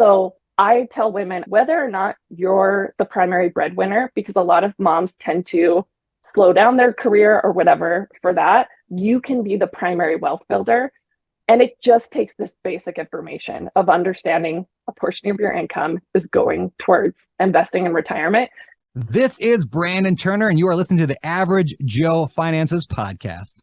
So I tell women, whether or not you're the primary breadwinner, because a lot of moms tend to slow down their career or whatever for that, you can be the primary wealth builder. And it just takes this basic information of understanding a portion of your income is going towards investing in retirement. This is Brandon Turner, and you are listening to the Average Joe Finances podcast.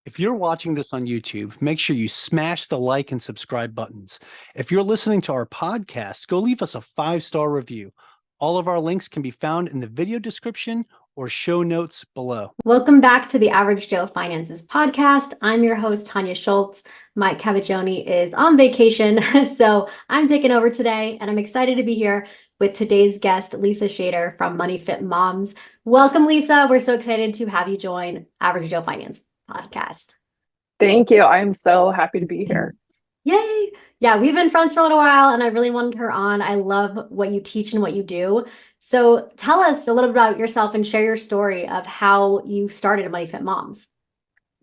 If you're watching this on YouTube, make sure you smash the like and subscribe buttons. If you're listening to our podcast, go leave us a 5-star review. All of our links can be found in the video description or show notes below. Welcome back to the Average Joe Finances podcast. I'm your host, Tanya Schultz. Mike Cavagioni is on vacation, so I'm taking over today, and I'm excited to be here with today's guest, Lisa Schader from Money Fit Moms. Welcome, Lisa. We're so excited to have you join Average Joe Finance podcast. Thank you. I'm so happy to be here. Yay. Yeah, we've been friends for a little while and I really wanted her on. I love what you teach and what you do. So tell us a little bit about yourself and share your story of how you started Money Fit Moms.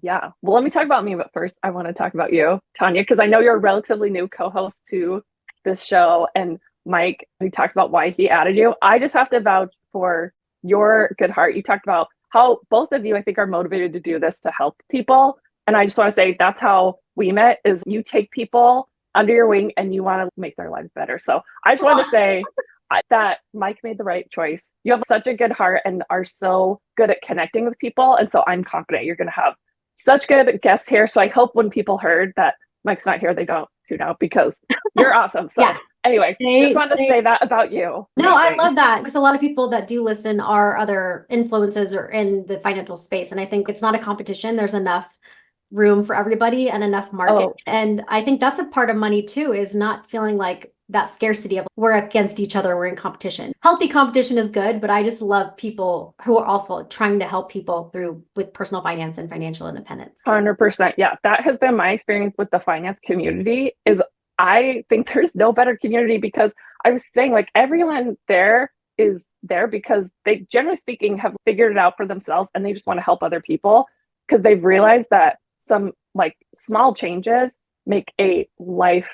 Yeah. Well, let me talk about me, but first I want to talk about you, Tanya, because I know you're a relatively new co-host to this show, and Mike, who talks about why he added you. I just have to vouch for your good heart. You talked about how both of you, I think, are motivated to do this to help people. And I just want to say that's how we met, is you take people under your wing and you want to make their lives better. So I just want to say that Mike made the right choice. You have such a good heart and are so good at connecting with people. And so I'm confident you're going to have such good guests here. So I hope when people heard that Mike's not here, they don't tune out, because you're awesome. So yeah. Anyway, just wanted to say that about you. No, I love that, because a lot of people that do listen are other influencers or in the financial space. And I think it's not a competition. There's enough room for everybody and enough market. Oh. And I think that's a part of money too, is not feeling like that scarcity of we're against each other, we're in competition. Healthy competition is good, but I just love people who are also trying to help people through with personal finance and financial independence. 100%. Yeah, that has been my experience with the finance community. Is I think there's no better community, because I was saying, like, everyone there is there because they, generally speaking, have figured it out for themselves and they just want to help other people, because they've realized that some like small changes make a life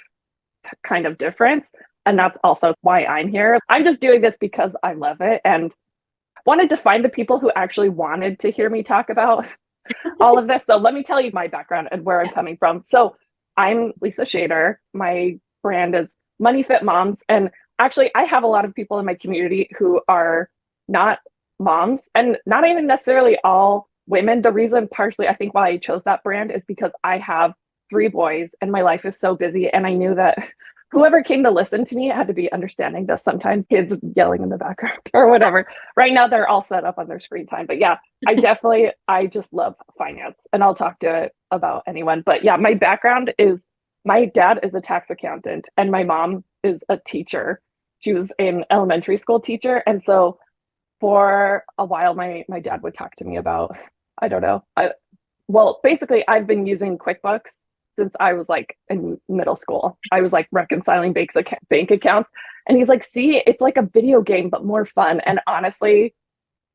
kind of difference. And that's also why I'm here. I'm just doing this because I love it and wanted to find the people who actually wanted to hear me talk about all of this. So let me tell you my background and where I'm coming from. So I'm Lisa Schader. My brand is Money Fit Moms. And actually, I have a lot of people in my community who are not moms, and not even necessarily all women. The reason partially I think why I chose that brand is because I have 3 boys and my life is so busy. And I knew that whoever came to listen to me had to be understanding this. Sometimes kids yelling in the background or whatever. Right now, they're all set up on their screen time. But yeah, I just love finance, and I'll talk to it about anyone. But yeah, my background is, my dad is a tax accountant and my mom is a teacher. She was an elementary school teacher. And so for a while, my dad would talk to me about, I don't know. Basically, I've been using QuickBooks since I was like in middle school. I was like reconciling bank accounts. And he's like, see, it's like a video game, but more fun. And honestly,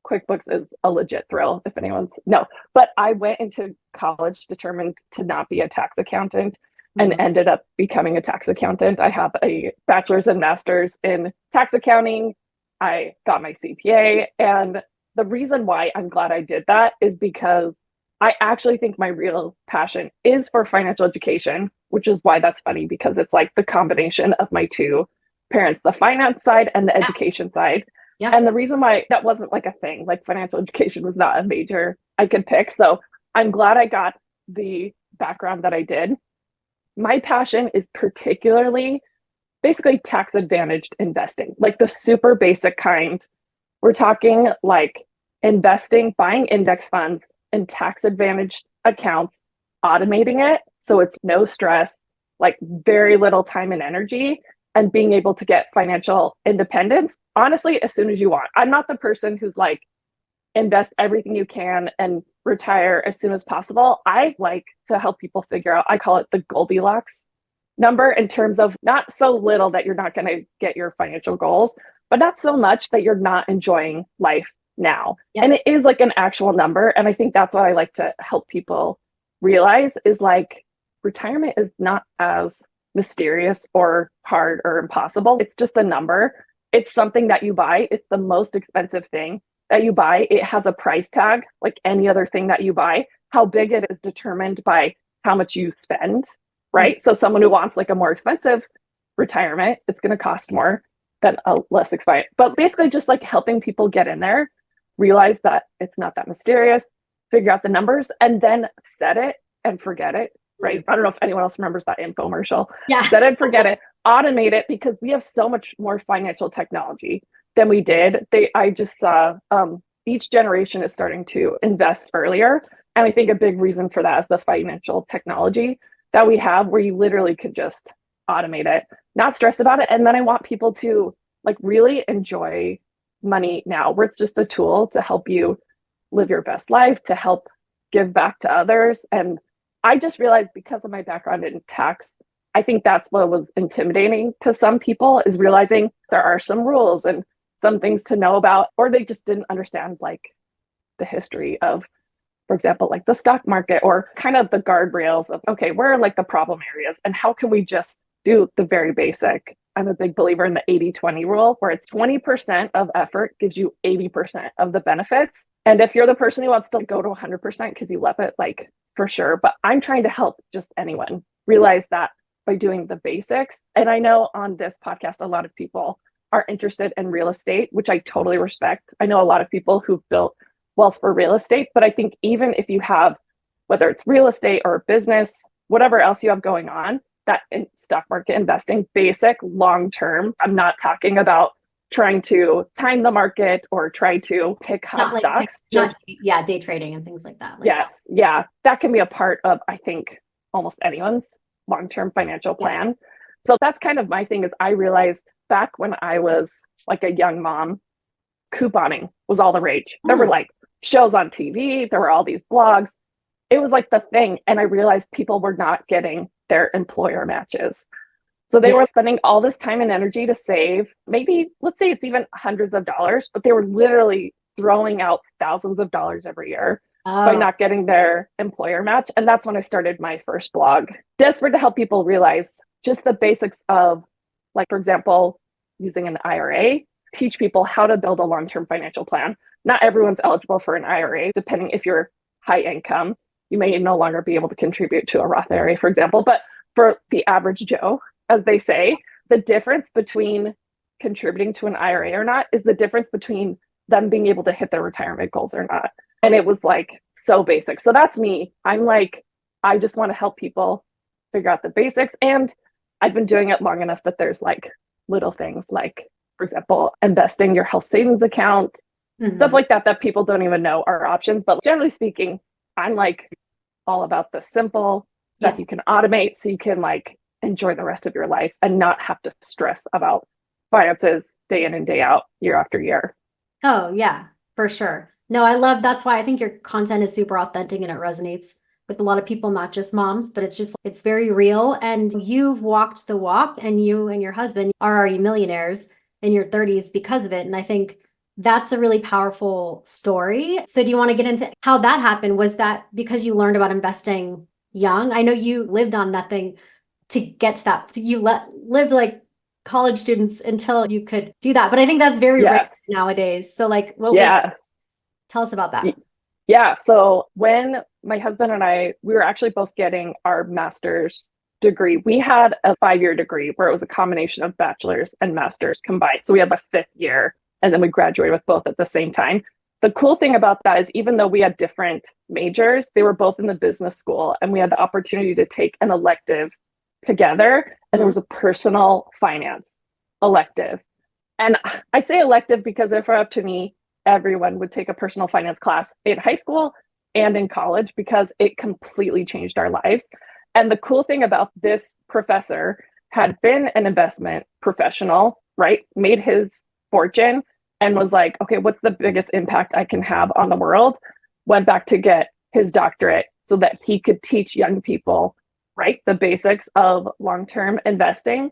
QuickBooks is a legit thrill, if anyone's, no. But I went into college determined to not be a tax accountant and ended up becoming a tax accountant. I have a bachelor's and master's in tax accounting. I got my CPA. And the reason why I'm glad I did that is because I actually think my real passion is for financial education, which is why that's funny, because it's like the combination of my 2 parents, the finance side and the education side. Yeah. And the reason why that wasn't like a thing, like financial education was not a major I could pick. So I'm glad I got the background that I did. My passion is particularly basically tax advantaged investing, like the super basic kind. We're talking like investing, buying index funds and tax advantaged accounts, automating it So it's no stress, like very little time and energy, and being able to get financial independence, honestly, as soon as you want. I'm not the person who's like, invest everything you can and retire as soon as possible. I like to help people figure out, I call it the Goldilocks number, in terms of not so little that you're not going to get your financial goals, but not so much that you're not enjoying life now. Yep. And it is like an actual number. And I think that's what I like to help people realize is like retirement is not as mysterious or hard or impossible. It's just a number. It's something that you buy. It's the most expensive thing that you buy. It has a price tag like any other thing that you buy. How big it is determined by how much you spend, right? So someone who wants like a more expensive retirement, it's going to cost more than a less expensive. But basically just like helping people get in there, realize that it's not that mysterious, figure out the numbers, and then set it and forget it, right? I don't know if anyone else remembers that infomercial. Yeah. Set it and forget it, automate it, because we have so much more financial technology than we did. I just saw each generation is starting to invest earlier. And I think a big reason for that is the financial technology that we have, where you literally could just automate it, not stress about it. And then I want people to like really enjoy money now, where it's just a tool to help you live your best life, to help give back to others. And I just realized, because of my background in tax, I think that's what was intimidating to some people, is realizing there are some rules and some things to know about, or they just didn't understand like the history of, for example, like the stock market, or kind of the guardrails of, okay, where are like the problem areas and how can we just do the very basic. I'm a big believer in the 80-20 rule, where it's 20% of effort gives you 80% of the benefits. And if you're the person who wants to go to 100% because you love it, like for sure. But I'm trying to help just anyone realize that by doing the basics. And I know on this podcast, a lot of people are interested in real estate, which I totally respect. I know a lot of people who've built wealth for real estate, but I think even if you have, whether it's real estate or business, whatever else you have going on, that in stock market investing, basic, long-term, I'm not talking about trying to time the market or try to pick hot stocks. Day trading and things like that. Yes. Yeah. That can be a part of, I think, almost anyone's long-term financial plan. Yeah. So that's kind of my thing, is I realized back when I was like a young mom, couponing was all the rage. There were like shows on TV. There were all these blogs. It was like the thing. And I realized people were not getting their employer matches. So they were spending all this time and energy to save, maybe, let's say it's even hundreds of dollars, but they were literally throwing out thousands of dollars every year by not getting their employer match. And that's when I started my first blog, desperate to help people realize just the basics of, like, for example, using an IRA, teach people how to build a long-term financial plan. Not everyone's eligible for an IRA, depending if you're high income. You may no longer be able to contribute to a Roth IRA, for example. But for the average Joe, as they say, the difference between contributing to an IRA or not is the difference between them being able to hit their retirement goals or not. And it was like so basic. So that's me. I'm like, I just want to help people figure out the basics. And I've been doing it long enough that there's like little things like, for example, investing your health savings account, stuff like that, that people don't even know are options. But generally speaking, I'm like all about the simple stuff you can automate so you can like enjoy the rest of your life and not have to stress about finances day in and day out, year after year. Oh, yeah, for sure. No, I love, that's why I think your content is super authentic and it resonates with a lot of people, not just moms, but it's very real. And you've walked the walk, and you and your husband are already millionaires in your 30s because of it. And I think that's a really powerful story. So do you want to get into how that happened? Was that because you learned about investing young? I know you lived on nothing to get to that. So you lived like college students until you could do that. But I think that's very rare nowadays. So like, tell us about that. Yeah. So when my husband and I, we were actually both getting our master's degree. We had a 5-year degree where it was a combination of bachelor's and master's combined. So we had the 5th year, and then we graduated with both at the same time. The cool thing about that is, even though we had different majors, they were both in the business school, and we had the opportunity to take an elective together. And there was a personal finance elective. And I say elective because if it were up to me, everyone would take a personal finance class in high school and in college, because it completely changed our lives. And the cool thing about this professor had been an investment professional, right? Made his fortune and was like, okay, what's the biggest impact I can have on the world? Went back to get his doctorate so that he could teach young people, right, the basics of long-term investing.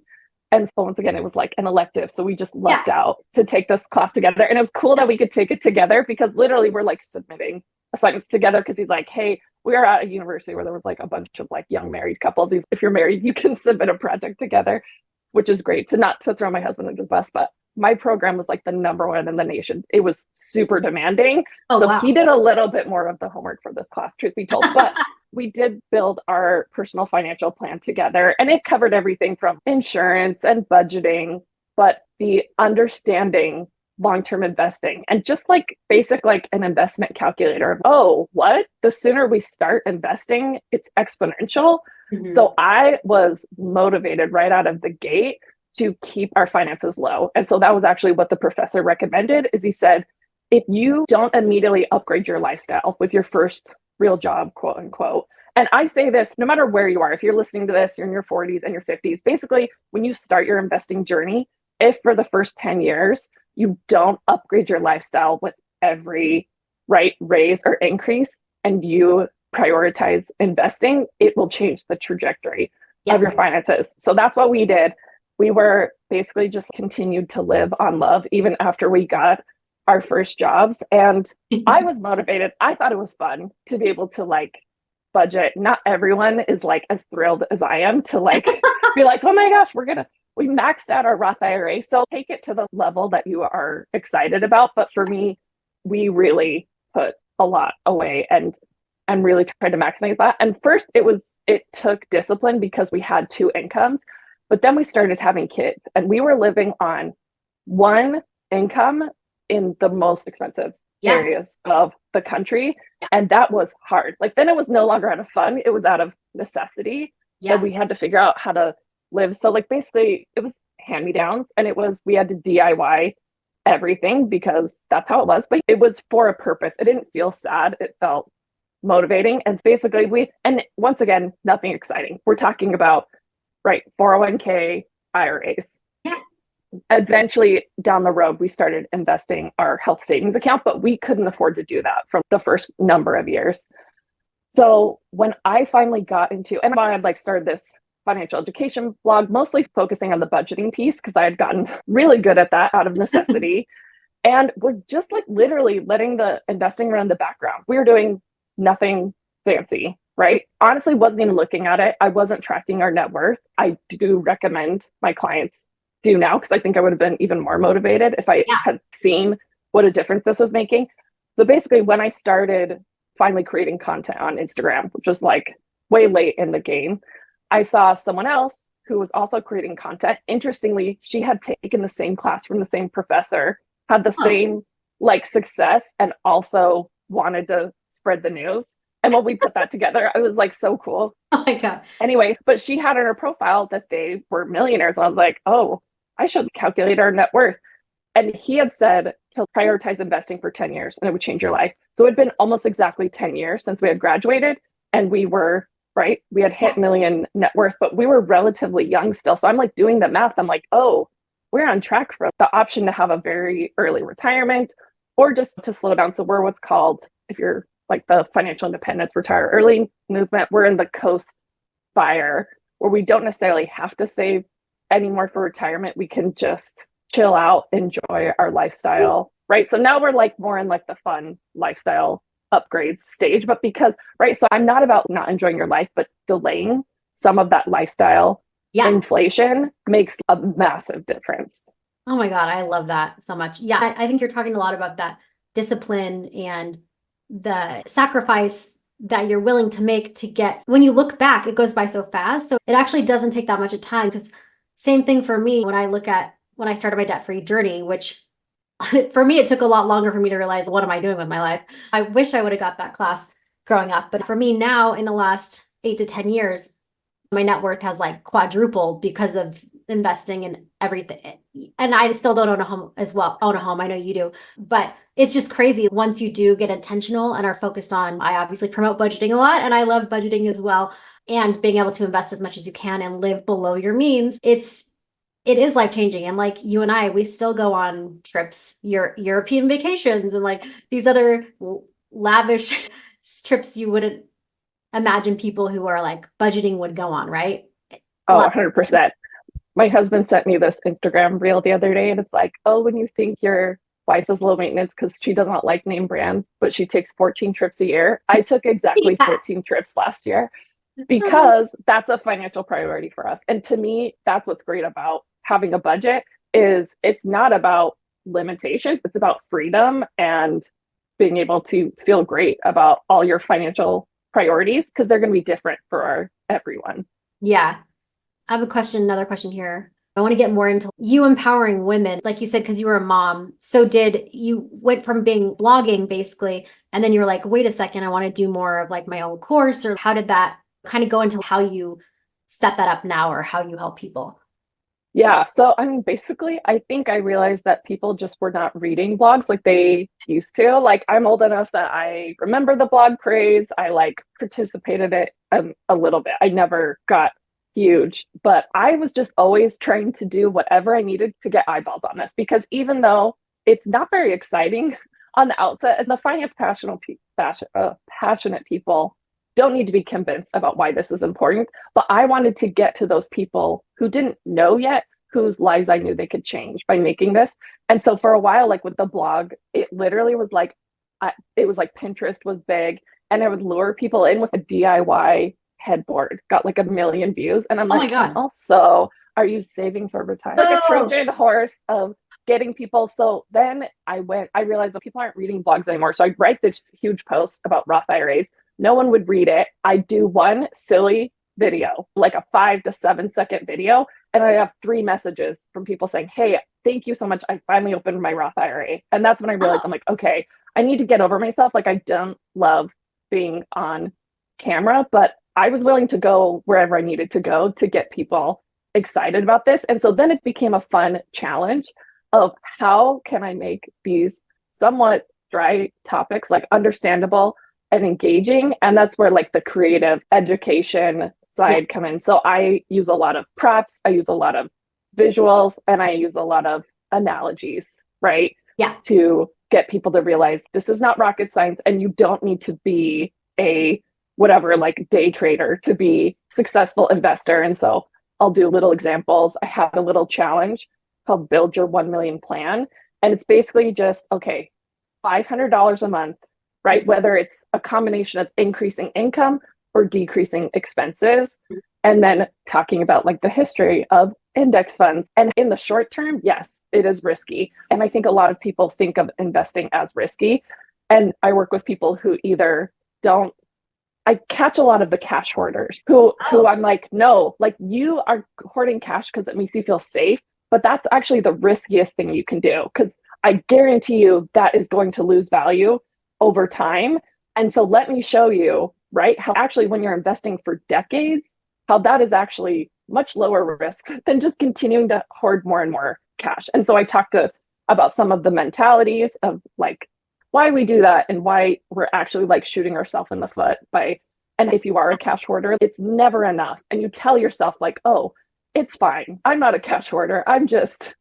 And so once again, it was like an elective. So we just lucked out to take this class together. And it was cool that we could take it together because literally we're like submitting assignments together because he's like, hey, we are at a university where there was like a bunch of like young married couples. If you're married, you can submit a project together, which is great. So not to throw my husband under the bus, but my program was like the #1 in the nation. It was super demanding. So he did a little bit more of the homework for this class, truth be told. But we did build our personal financial plan together, and it covered everything from insurance and budgeting, but the understanding long-term investing and just like basic like an investment calculator. Oh, what? The sooner we start investing, it's exponential. So I was motivated right out of the gate to keep our finances low. And so that was actually what the professor recommended is he said, if you don't immediately upgrade your lifestyle with your first real job, quote unquote. And I say this, no matter where you are, if you're listening to this, you're in your 40s and your 50s, basically when you start your investing journey, if for the first 10 years, you don't upgrade your lifestyle with every right raise or increase and you prioritize investing, it will change the trajectory of your finances. So that's what we did. We were basically just continued to live on love even after we got our first jobs. And I was motivated. I thought it was fun to be able to like budget. Not everyone is like as thrilled as I am to like be like, oh my gosh, we maxed out our Roth IRA. So take it to the level that you are excited about. But for me, we really put a lot away and really tried to maximize that. And first it took discipline because we had 2 incomes, but then we started having kids and we were living on one income in the most expensive areas of the country. And that was hard. Like then it was no longer out of fun. It was out of necessity. So we had to figure out how to live. So like basically it was hand-me-downs and we had to DIY everything because that's how it was. But it was for a purpose. It didn't feel sad. It felt motivating. And basically and once again, nothing exciting. We're talking about, right, 401k IRAs. Eventually down the road, we started investing our health savings account, but we couldn't afford to do that from the first number of years. So when I finally got into, and I had like started this financial education blog, mostly focusing on the budgeting piece because I had gotten really good at that out of necessity and was just like literally letting the investing run in the background. We were doing nothing fancy, right? Honestly, wasn't even looking at it. I wasn't tracking our net worth. I do recommend my clients do now because I think I would have been even more motivated if I had seen what a difference this was making. So basically, when I started finally creating content on Instagram, which was like way late in the game, I saw someone else who was also creating content. Interestingly, she had taken the same class from the same professor, had the same like success, and also wanted to spread the news. And when we put that together, it was like so cool. Oh my God. Anyways, but she had in her profile that they were millionaires. I was like, oh, I should calculate our net worth. And he had said to prioritize investing for 10 years and it would change your life. So it'd been almost exactly 10 years since we had graduated and we were, right, we had hit million net worth, but we were relatively young still. So I'm like doing the math. I'm like, oh, we're on track for the option to have a very early retirement or just to slow down. So we're what's called, if you're like the financial independence retire early movement, we're in the coast fire where we don't necessarily have to save anymore for retirement. We can just chill out, enjoy our lifestyle, right? So now we're like more in like the fun lifestyle upgrades stage, but because, right, so I'm not about not enjoying your life, but delaying some of that lifestyle inflation makes a massive difference. Oh my God, I love that so much. Yeah, I think you're talking a lot about that discipline and the sacrifice that you're willing to make to get, when you look back, it goes by so fast. So it actually doesn't take that much of time because same thing for me when I look at when I started my debt-free journey, which for me, it took a lot longer for me to realize, what am I doing with my life? I wish I would have got that class growing up. But for me now, in the last 8 to 10 years, my net worth has like quadrupled because of investing in everything. And I still don't own a home as well. Own a home. I know you do, but it's just crazy. Once you do get intentional and are focused on, I obviously promote budgeting a lot and I love budgeting as well. and being able to invest as much as you can and live below your means, it is life changing. And like you and I, we still go on trips, European vacations, and like these other lavish trips you wouldn't imagine people who are like budgeting would go on, right? Oh, 100%. My husband sent me this Instagram reel the other day, and it's like, oh, when you think your wife is low maintenance because she does not like name brands, but she takes 14 trips a year. I took exactly 14 trips last year because that's a financial priority for us. And to me, that's what's great about having a budget is it's not about limitations, it's about freedom and being able to feel great about all your financial priorities because they're going to be different for everyone. Yeah. I have another question here. I want to get more into you empowering women, like you said, because you were a mom. So did you went from being blogging basically, and then you were like, wait a second, I want to do more of like my own course, or how did that kind of go into how you set that up now or how you help people? Yeah. So, I mean, basically, I think I realized that people just were not reading blogs like they used to. Like, I'm old enough that I remember the blog craze. I like participated in it a little bit. I never got huge, but I was just always trying to do whatever I needed to get eyeballs on this because even though it's not very exciting on the outset, and the finance passionate people don't need to be convinced about why this is important. But I wanted to get to those people who didn't know yet, whose lives I knew they could change by making this. And so for a while, like with the blog, it literally was like, it was like Pinterest was big, and I would lure people in with a DIY headboard, got like 1 million views. And I'm like, oh my God. and also, are you saving for retirement? Like a Trojan horse of getting people. So then I realized that people aren't reading blogs anymore. So I write this huge post about Roth IRAs. No one would read it. I do one silly video, like a 5 to 7 second video, and I have 3 messages from people saying, hey, thank you so much. I finally opened my Roth IRA. And that's when I realized I'm like, okay, I need to get over myself. Like, I don't love being on camera, but I was willing to go wherever I needed to go to get people excited about this. And so then it became a fun challenge of how can I make these somewhat dry topics like understandable and engaging. And that's where like the creative education side come in. So I use a lot of props, I use a lot of visuals, and I use a lot of analogies, right? Yeah. To get people to realize this is not rocket science, and you don't need to be a whatever, like day trader to be successful investor. And so I'll do little examples. I have a little challenge called Build Your 1 Million Plan. And it's basically just, okay, $500 a month, right? Whether it's a combination of increasing income or decreasing expenses. And then talking about like the history of index funds. And in the short term, yes, it is risky. And I think a lot of people think of investing as risky. And I work with people who either don't, I catch a lot of the cash hoarders who I'm like, no, like you are hoarding cash because it makes you feel safe. But that's actually the riskiest thing you can do because I guarantee you that is going to lose value over time. And so let me show you, right, how actually when you're investing for decades, how that is actually much lower risk than just continuing to hoard more and more cash. And so I talked about some of the mentalities of like why we do that and why we're actually like shooting ourselves in the foot by, and if you are a cash hoarder, it's never enough. And you tell yourself like, oh, it's fine. I'm not a cash hoarder. I'm just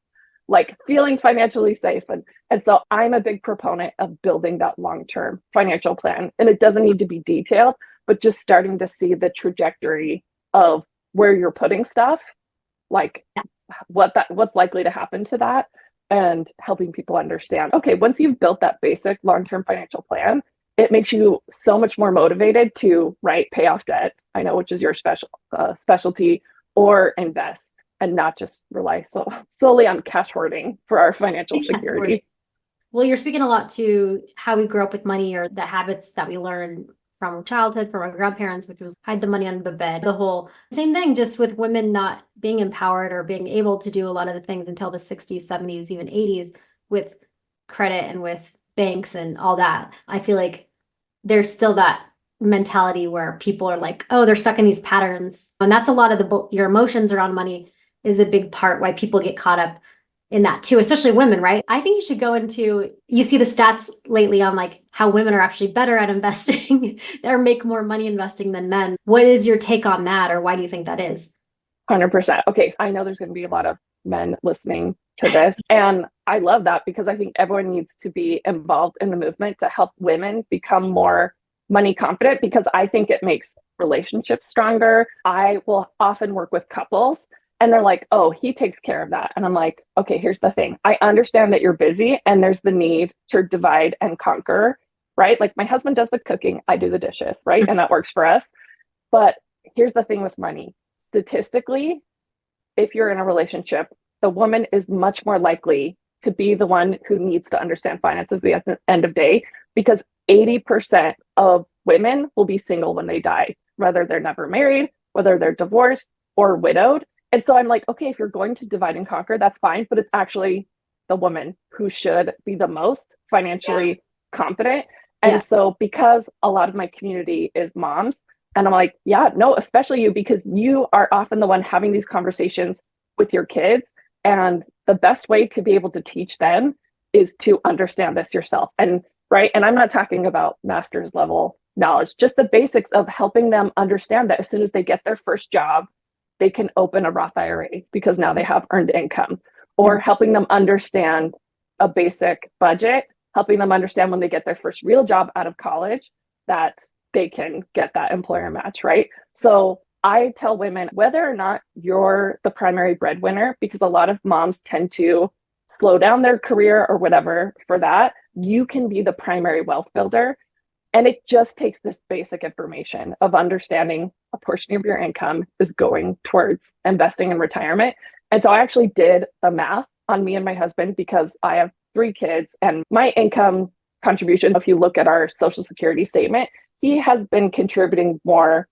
like feeling financially safe. And so I'm a big proponent of building that long-term financial plan. And it doesn't need to be detailed, but just starting to see the trajectory of where you're putting stuff, like what's likely to happen to that, and helping people understand, okay, once you've built that basic long-term financial plan, it makes you so much more motivated to, right, pay off debt, I know, which is your specialty, or invest and not just rely solely on cash hoarding for our financial security. Well, you're speaking a lot to how we grew up with money or the habits that we learn from childhood, from our grandparents, which was hide the money under the bed. The whole same thing, just with women not being empowered or being able to do a lot of the things until the 60s, 70s, even 80s with credit and with banks and all that. I feel like there's still that mentality where people are like, oh, they're stuck in these patterns. And that's a lot of your emotions around money is a big part why people get caught up in that too, especially women, right? I think you should go into, you see the stats lately on like how women are actually better at investing or make more money investing than men. What is your take on that, or why do you think that is? 100%. Okay, so I know there's going to be a lot of men listening to this, and I love that because I think everyone needs to be involved in the movement to help women become more money confident, because I think it makes relationships stronger. I will often work with couples and they're like, oh, he takes care of that. And I'm like, okay, here's the thing. I understand that you're busy and there's the need to divide and conquer, right? Like my husband does the cooking, I do the dishes, right? And that works for us. But here's the thing with money. Statistically, if you're in a relationship, the woman is much more likely to be the one who needs to understand finances at the end of the day, because 80% of women will be single when they die, whether they're never married, whether they're divorced or widowed. And so I'm like, okay, if you're going to divide and conquer, that's fine, but it's actually the woman who should be the most financially confident. And so because a lot of my community is moms, and I'm like, yeah, no, especially you, because you are often the one having these conversations with your kids. And the best way to be able to teach them is to understand this yourself. And right. And I'm not talking about master's level knowledge, just the basics of helping them understand that as soon as they get their first job, they can open a Roth IRA because now they have earned income, or helping them understand a basic budget, helping them understand when they get their first real job out of college that they can get that employer match, right? So I tell women, whether or not you're the primary breadwinner, because a lot of moms tend to slow down their career or whatever for that, you can be the primary wealth builder. And it just takes this basic information of understanding a portion of your income is going towards investing in retirement. And so I actually did the math on me and my husband, because I have 3 kids and my income contribution, if you look at our Social Security statement, he has been contributing more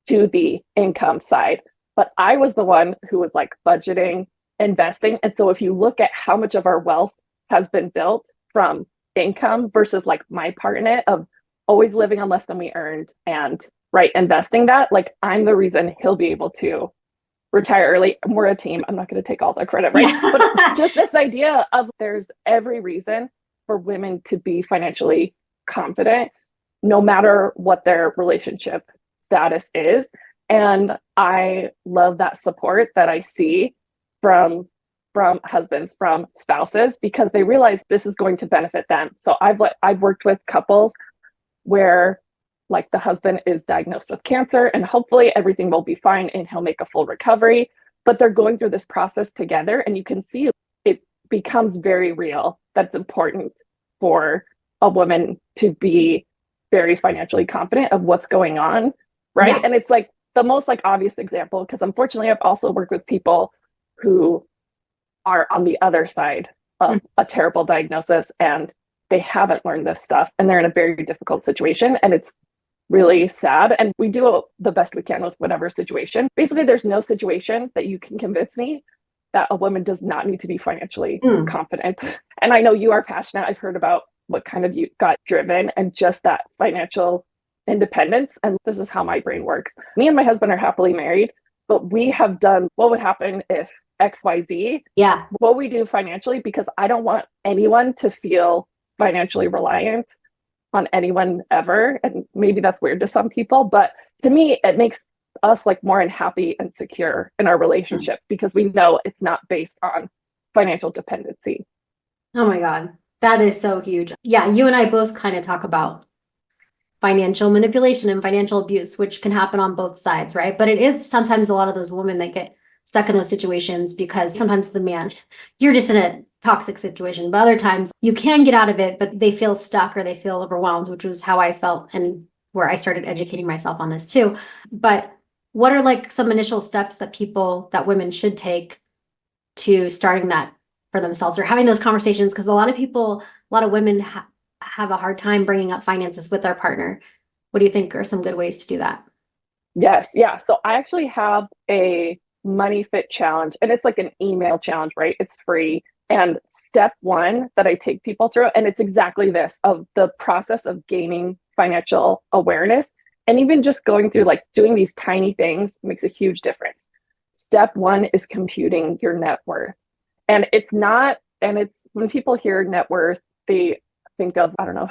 to the income side, but I was the one who was like budgeting, investing. And so if you look at how much of our wealth has been built from income versus like my part in it of always living on less than we earned and right investing that, like I'm the reason he'll be able to retire early. We're a team. I'm not going to take all the credit, right? But just this idea of there's every reason for women to be financially confident, no matter what their relationship status is. And I love that support that I see from husbands, from spouses, because they realize this is going to benefit them. So I've worked with couples where like the husband is diagnosed with cancer and hopefully everything will be fine and he'll make a full recovery, but they're going through this process together, and you can see it becomes very real. That's important for a woman to be very financially confident of what's going on, right? Yeah. And it's like the most like obvious example, because unfortunately I've also worked with people who are on the other side of a terrible diagnosis and they haven't learned this stuff and they're in a very difficult situation, and it's really sad. And we do the best we can with whatever situation. Basically, there's no situation that you can convince me that a woman does not need to be financially confident. And I know you are passionate. I've heard about what kind of you got driven and just that financial independence. And this is how my brain works. Me and my husband are happily married, but we have done what would happen if XYZ. Yeah. What we do financially, because I don't want anyone to feel financially reliant on anyone ever. And maybe that's weird to some people, but to me, it makes us like more unhappy and secure in our relationship because we know it's not based on financial dependency. Oh my God. That is so huge. Yeah. You and I both kind of talk about financial manipulation and financial abuse, which can happen on both sides, right? But it is sometimes a lot of those women that get stuck in those situations because sometimes the man, you're just in a toxic situation, but other times you can get out of it, but they feel stuck or they feel overwhelmed, which was how I felt and where I started educating myself on this too. But what are like some initial steps that women should take to starting that for themselves or having those conversations? Because a lot of women have a hard time bringing up finances with their partner. What do you think are some good ways to do that? Yes. Yeah. So I actually have a money fit challenge, and it's like an email challenge, right? It's free. And step 1 that I take people through, and it's exactly this of the process of gaining financial awareness. And even just going through like doing these tiny things makes a huge difference. Step 1 is computing your net worth. And it's not, and it's when people hear net worth, they think of, I don't know,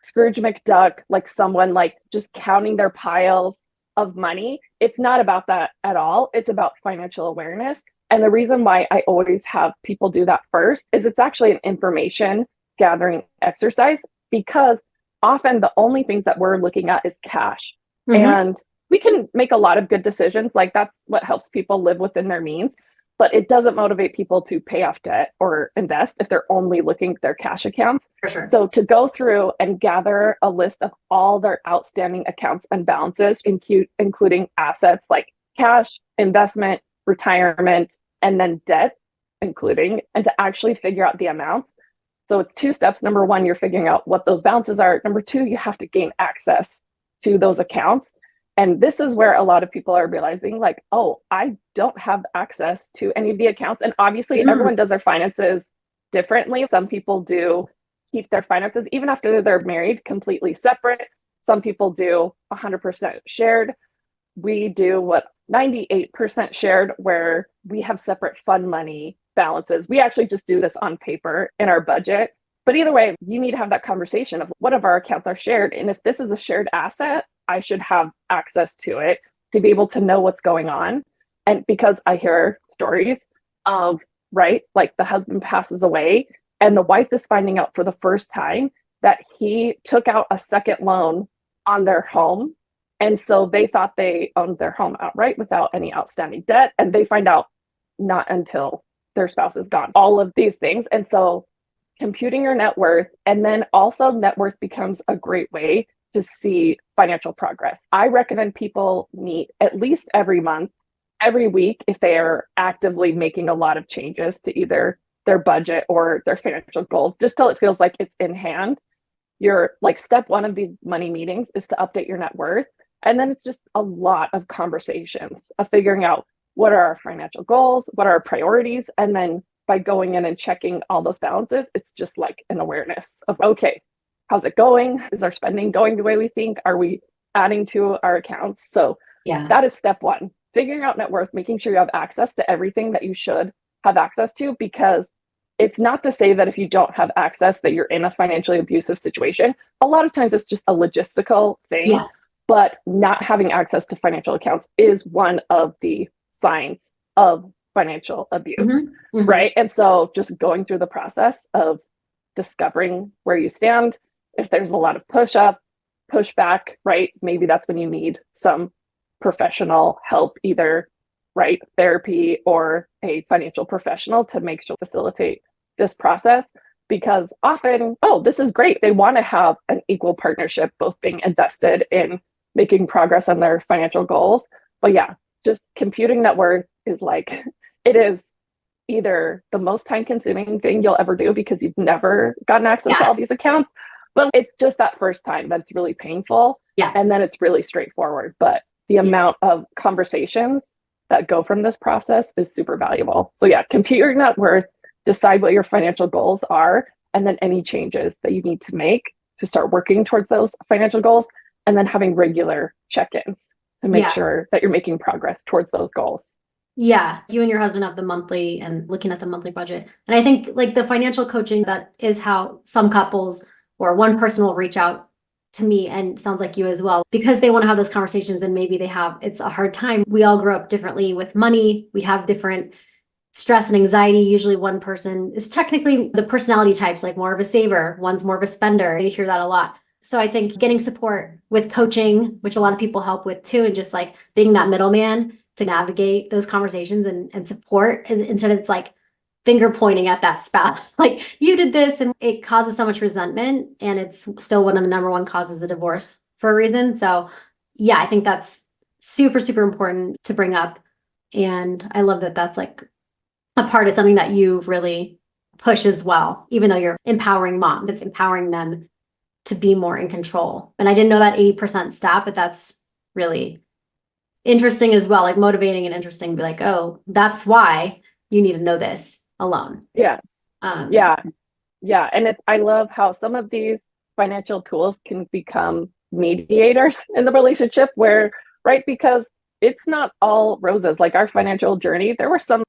Scrooge McDuck, like someone like just counting their piles of money. It's not about that at all. It's about financial awareness. And the reason why I always have people do that first is it's actually an information gathering exercise, because often the only things that we're looking at is cash. And we can make a lot of good decisions. Like that's what helps people live within their means, but it doesn't motivate people to pay off debt or invest if they're only looking at their cash accounts. For sure. So to go through and gather a list of all their outstanding accounts and balances, including assets like cash, investment, retirement, and then debt, including, and to actually figure out the amounts. So it's 2 steps. Number 1, you're figuring out what those balances are. Number 2, you have to gain access to those accounts. And this is where a lot of people are realizing like, oh, I don't have access to any of the accounts. And obviously everyone does their finances differently. Some people do keep their finances, even after they're married, completely separate. Some people do 100% shared. We do what 98% shared, where we have separate fund money balances. We actually just do this on paper in our budget. But either way, you need to have that conversation of what of our accounts are shared. And if this is a shared asset, I should have access to it to be able to know what's going on. And because I hear stories of, right, like the husband passes away and the wife is finding out for the first time that he took out a second loan on their home. And so they thought they owned their home outright without any outstanding debt. And they find out not until their spouse is gone. All of these things. And so computing your net worth, and then also net worth becomes a great way to see financial progress. I recommend people meet at least every month, every week, if they are actively making a lot of changes to either their budget or their financial goals, just till it feels like it's in hand. Your like step 1 of these money meetings is to update your net worth. And then it's just a lot of conversations of figuring out what are our financial goals, what are our priorities, and then by going in and checking all those balances, it's just like an awareness of, okay, how's it going? Is our spending going the way we think? Are we adding to our accounts? So that is step 1, figuring out net worth, making sure you have access to everything that you should have access to, because it's not to say that if you don't have access that you're in a financially abusive situation. A lot of times it's just a logistical thing, but not having access to financial accounts is one of the signs of financial abuse, right? And so just going through the process of discovering where you stand, if there's a lot of push back, right? Maybe that's when you need some professional help, either right therapy or a financial professional to make sure facilitate this process. Because often, oh, this is great. They want to have an equal partnership, both being invested in making progress on their financial goals. But yeah, just computing net worth is like, it is either the most time consuming thing you'll ever do because you've never gotten access to all these accounts, but it's just that first time that's really painful. And then it's really straightforward. But the amount of conversations that go from this process is super valuable. So yeah, compute your net worth, decide what your financial goals are, and then any changes that you need to make to start working towards those financial goals, and then having regular check-ins to make sure that you're making progress towards those goals. Yeah, you and your husband have the monthly and looking at the monthly budget. And I think like the financial coaching, that is how some couples or one person will reach out to me, and sounds like you as well, because they want to have those conversations and maybe it's a hard time. We all grow up differently with money. We have different stress and anxiety. Usually one person is technically the personality types, like more of a saver, one's more of a spender. You hear that a lot. So I think getting support with coaching, which a lot of people help with too, and just like being that middleman to navigate those conversations and support, instead of it's like finger pointing at that spouse, like you did this, and it causes so much resentment, and it's still one of the number 1 causes of divorce for a reason. So yeah, I think that's super, super important to bring up. And I love that that's like a part of something that you really push as well, even though you're empowering moms, it's empowering them to be more in control. And I didn't know that 80% stat, but that's really interesting as well, like motivating and interesting to be like, oh, that's why you need to know this alone. And I love how some of these financial tools can become mediators in the relationship, where, right, because it's not all roses. Like our financial journey, there were some,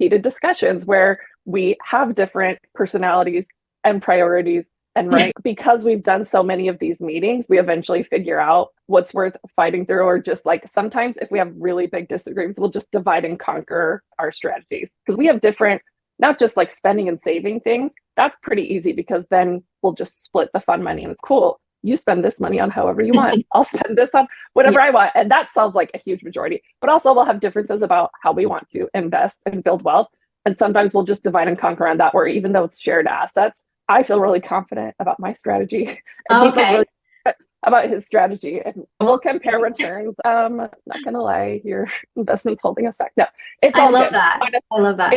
heated discussions where we have different personalities and priorities. And right, because we've done so many of these meetings, we eventually figure out what's worth fighting through, or just like sometimes if we have really big disagreements, we'll just divide and conquer our strategies. Because we have different, not just like spending and saving things. That's pretty easy because then we'll just split the fund money and it's cool. You spend this money on however you want. I'll spend this on whatever I want. And that solves like a huge majority. But also we'll have differences about how we want to invest and build wealth. And sometimes we'll just divide and conquer on that, where even though it's shared assets, I feel really confident about my strategy. And he feels really about his strategy. And we'll compare returns. Not gonna lie, your investment's holding us back. No, it's all good. I love that.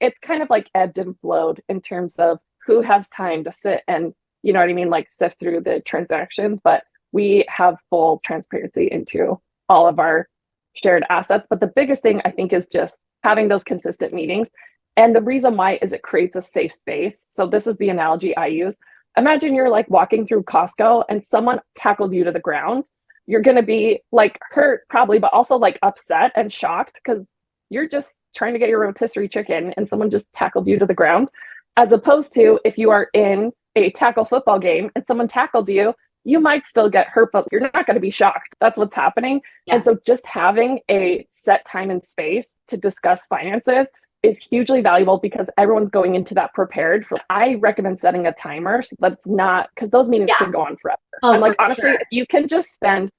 It's kind of like ebbed and flowed in terms of who has time to sit and, you know what I mean, like sift through the transactions, but we have full transparency into all of our shared assets. But the biggest thing I think is just having those consistent meetings. And the reason why is it creates a safe space. So this is the analogy I use. Imagine you're like walking through Costco and someone tackles you to the ground. You're going to be like hurt probably, but also like upset and shocked because you're just trying to get your rotisserie chicken and someone just tackled you to the ground. As opposed to if you are in a tackle football game and someone tackles you, you might still get hurt, but you're not going to be shocked. That's what's happening. Yeah. And so just having a set time and space to discuss finances is hugely valuable because everyone's going into that prepared. I recommend setting a timer so that's not, because those meetings can go on forever. I'm like, honestly, if you can just spend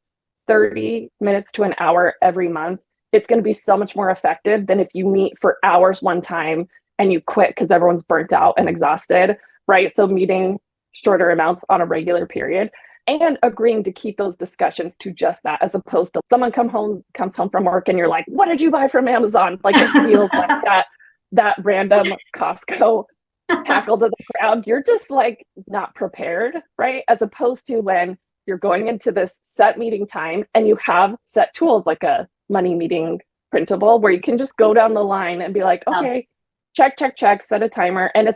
30 minutes to an hour every month, it's going to be so much more effective than if you meet for hours one time and you quit because everyone's burnt out and exhausted, right? So meeting shorter amounts on a regular period and agreeing to keep those discussions to just that, as opposed to someone comes home from work and you're like, what did you buy from Amazon? Like this feels like that random Costco tackle to the ground. You're just like not prepared, right? As opposed to when you're going into this set meeting time and you have set tools like a money meeting printable where you can just go down the line and be like, okay, check, set a timer. And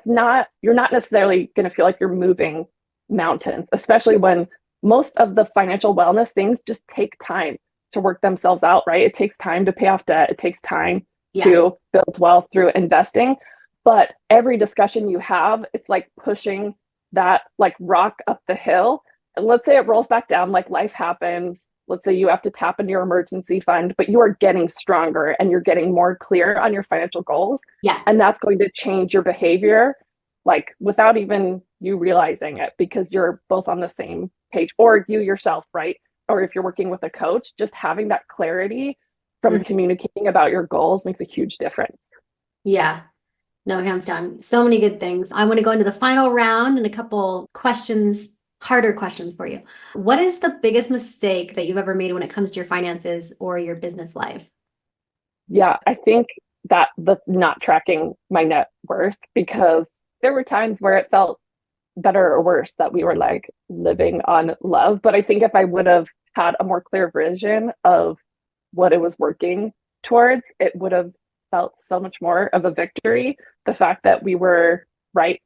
you're not necessarily going to feel like you're moving mountains, especially when most of the financial wellness things just take time to work themselves out, right? It takes time to pay off debt. It takes time to build wealth through investing. But every discussion you have, it's like pushing that like rock up the hill. And let's say it rolls back down, like life happens. Let's say you have to tap into your emergency fund, but you are getting stronger and you're getting more clear on your financial goals. Yeah. And that's going to change your behavior, like without even you realizing it, because you're both on the same page, or you yourself, right? Or if you're working with a coach, just having that clarity from communicating about your goals makes a huge difference. Yeah, no, hands down. So many good things. I want to go into the final round and a couple questions, harder questions for you. What is the biggest mistake that you've ever made when it comes to your finances or your business life? Yeah, I think that the not tracking my net worth, because there were times where it felt better or worse that we were like living on love. But I think if I would have had a more clear vision of what it was working towards, it would have felt so much more of a victory. The fact that we were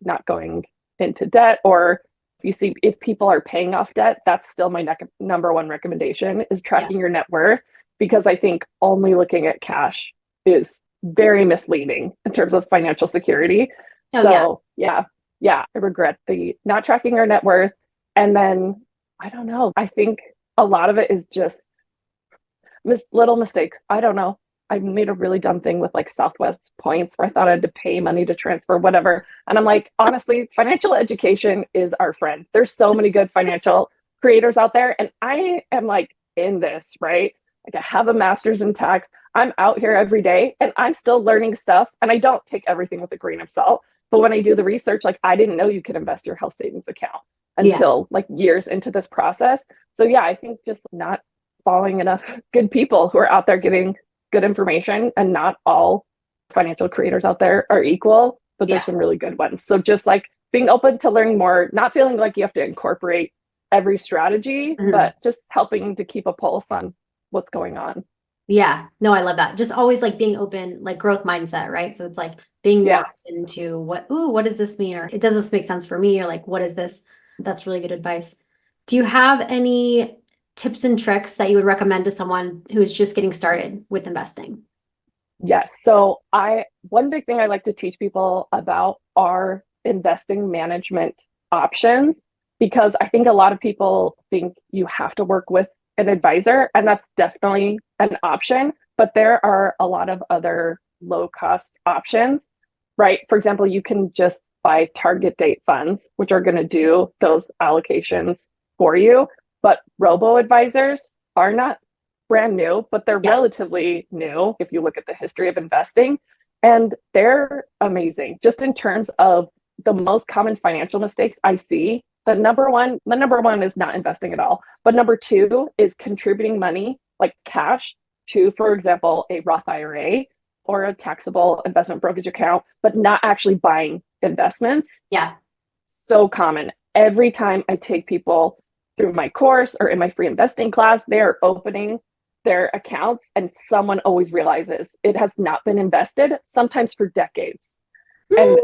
not going into debt, or if people are paying off debt, that's still my number one recommendation is tracking your net worth, because I think only looking at cash is very misleading in terms of financial security. I regret the not tracking our net worth. And then I don't know, I think a lot of it is just little mistakes. I don't know. I made a really dumb thing with like Southwest points where I thought I had to pay money to transfer whatever. And I'm like, honestly, financial education is our friend. There's so many good financial creators out there. And I am like in this, right? Like I have a master's in tax. I'm out here every day and I'm still learning stuff. And I don't take everything with a grain of salt. But when I do the research, like I didn't know you could invest your health savings account until like years into this process. So yeah, I think just not following enough good people who are out there giving good information, and not all financial creators out there are equal, but there's some really good ones. So just like being open to learning more, not feeling like you have to incorporate every strategy, but just helping to keep a pulse on what's going on. Yeah, no, I love that. Just always like being open, like growth mindset, right? So it's like being more into what does this mean? Or does this make sense for me? Or like, what is this? That's really good advice. Do you have any tips and tricks that you would recommend to someone who is just getting started with investing? Yes. So one big thing I like to teach people about are investing management options, because I think a lot of people think you have to work with an advisor, and that's definitely an option, but there are a lot of other low cost options, right? For example, you can just buy target date funds, which are going to do those allocations for you. But robo-advisors are not brand new, but they're relatively new if you look at the history of investing. And they're amazing just in terms of the most common financial mistakes I see. The number one is not investing at all. But number two is contributing money like cash to, for example, a Roth IRA or a taxable investment brokerage account, but not actually buying investments. Yeah. So common. Every time I take people through my course or in my free investing class, they are opening their accounts and someone always realizes it has not been invested, sometimes for decades. And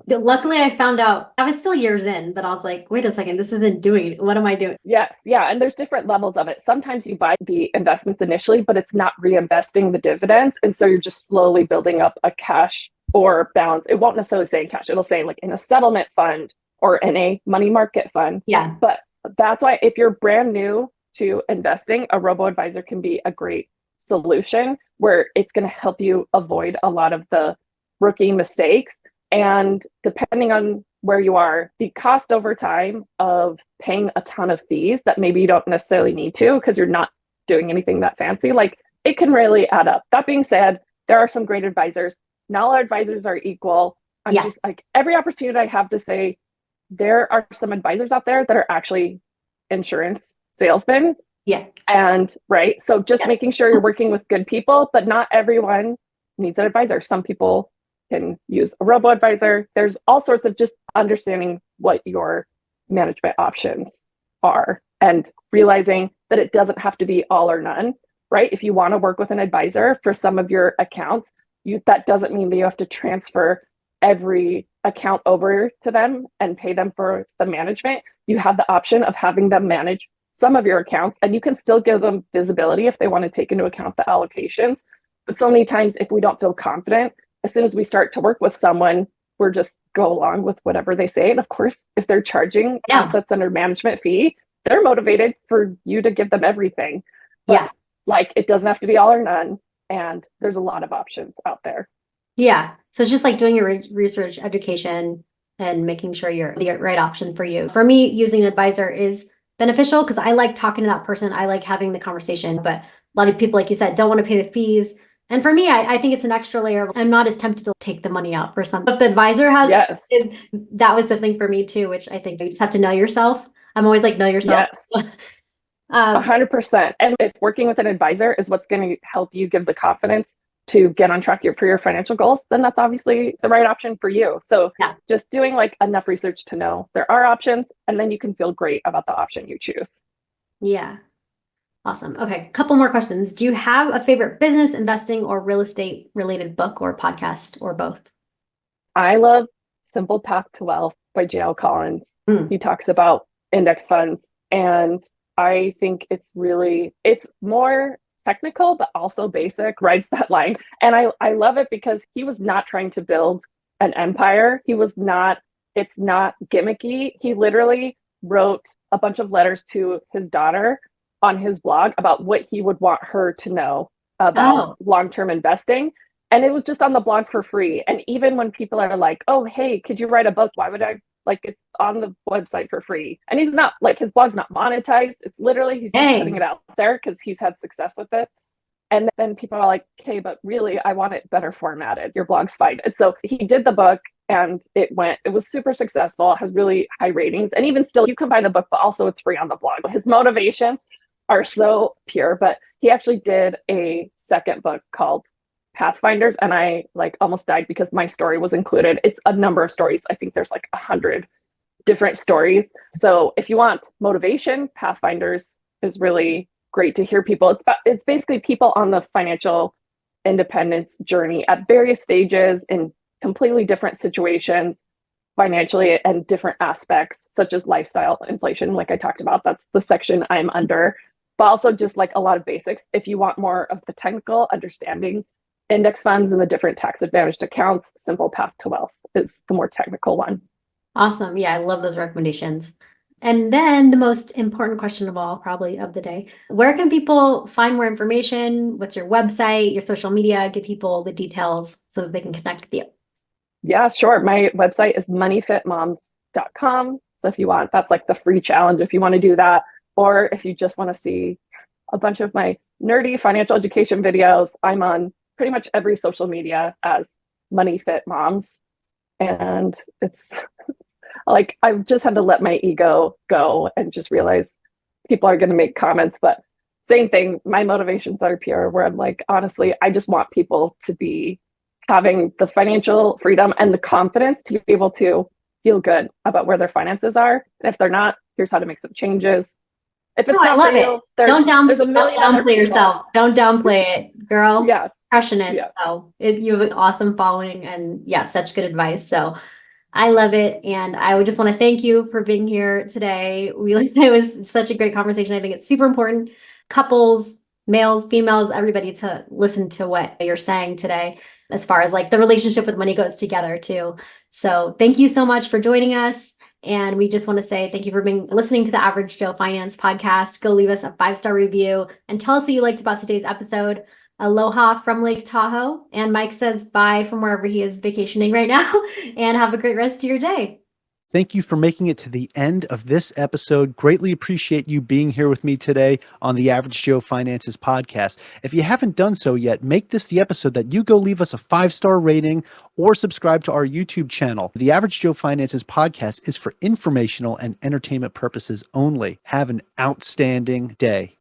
luckily I found out I was still years in, but I was like, wait a second, this isn't doing it. What am I doing? yes, yeah. And there's different levels of it. Sometimes you buy the investments initially, but it's not reinvesting the dividends. And so you're just slowly building up a cash or balance. It won't necessarily say in cash, it'll say like in a settlement fund or in a money market fund. Yeah. But that's why if you're brand new to investing, a robo-advisor can be a great solution where it's going to help you avoid a lot of the rookie mistakes. And depending on where you are, the cost over time of paying a ton of fees that maybe you don't necessarily need to because you're not doing anything that fancy, like it can really add up. That being said, there are some great advisors. Not all advisors are equal. I'm just like, every opportunity I have to say, there are some advisors out there that are actually insurance salesmen. Yeah. And right. So just making sure you're working with good people, but not everyone needs an advisor. Some people can use a robo-advisor. There's all sorts of just understanding what your management options are and realizing that it doesn't have to be all or none, right? If you want to work with an advisor for some of your accounts, that doesn't mean that you have to transfer every account over to them and pay them for the management. You have the option of having them manage some of your accounts, and you can still give them visibility if they want to take into account the allocations. But so many times, if we don't feel confident, as soon as we start to work with someone, we're just go along with whatever they say. And of course, if they're charging assets under management fee, they're motivated for you to give them everything. But like, it doesn't have to be all or none. And there's a lot of options out there. Yeah. So it's just like doing your research, education, and making sure you're the right option for you. For me, using an advisor is beneficial because I like talking to that person. I like having the conversation, but a lot of people, like you said, don't want to pay the fees. And for me, I think it's an extra layer. I'm not as tempted to take the money out for something. But the advisor has, that was the thing for me too, which I think you just have to know yourself. I'm always like, know yourself. Yes. 100%. And if working with an advisor is what's going to help you give the confidence to get on track for your financial goals, then that's obviously the right option for you. So just doing like enough research to know there are options, and then you can feel great about the option you choose. Yeah. Awesome. Okay. Couple more questions. Do you have a favorite business, investing, or real estate related book or podcast or both? I love Simple Path to Wealth by J.L. Collins. He talks about index funds, and I think it's more technical, but also basic, writes that line. And I love it because he was not trying to build an empire. It's not gimmicky. He literally wrote a bunch of letters to his daughter on his blog about what he would want her to know about long-term investing. And it was just on the blog for free. And even when people are like, oh, hey, could you write a book? Why would I? Like, it's on the website for free. And he's not like, his blog's not monetized. It's literally, he's just putting it out there because he's had success with it. And then people are like, okay, but really, I want it better formatted. Your blog's fine. And so he did the book, and it was super successful. It has really high ratings. And even still, you can buy the book, but also it's free on the blog. His motivations are so pure, but he actually did a second book called Pathfinders, and I like almost died because my story was included. It's a number of stories. I think there's like 100 different stories. So if you want motivation, Pathfinders is really great to hear people. It's basically people on the financial independence journey at various stages in completely different situations financially and different aspects, such as lifestyle inflation, like I talked about. That's the section I'm under, but also just like a lot of basics. If you want more of the technical understanding index funds and the different tax advantaged accounts. Simple Path to Wealth is the more technical one. Awesome. Yeah, I love those recommendations. And then the most important question of all, probably of the day, where can people find more information? What's your website, your social media? Give people the details so that they can connect with you. Yeah, sure. My website is moneyfitmoms.com. So if you want, that's like the free challenge if you want to do that. Or if you just want to see a bunch of my nerdy financial education videos, I'm on pretty much every social media as MoneyFitMoms. And it's like, I've just had to let my ego go and just realize people are going to make comments. But same thing, my motivations are pure, where I'm like, honestly, I just want people to be having the financial freedom and the confidence to be able to feel good about where their finances are. And if they're not, here's how to make some changes. If it's I not love for you, it. there's a million Don't other downplay people. yourself. Don't downplay it, girl. Yeah. Crushing it. Yeah. So you have an awesome following and yeah, such good advice. So I love it. And I would just want to thank you for being here today. It was such a great conversation. I think it's super important. Couples, males, females, everybody to listen to what you're saying today, as far as like the relationship with money goes together too. So thank you so much for joining us. And we just want to say thank you for listening to the Average Joe Finance podcast. Go leave us a 5-star review and tell us what you liked about today's episode. Aloha from Lake Tahoe. And Mike says bye from wherever he is vacationing right now. And have a great rest of your day. Thank you for making it to the end of this episode. Greatly appreciate you being here with me today on the Average Joe Finances podcast. If you haven't done so yet, make this the episode that you go leave us a 5-star rating or subscribe to our YouTube channel. The Average Joe Finances podcast is for informational and entertainment purposes only. Have an outstanding day.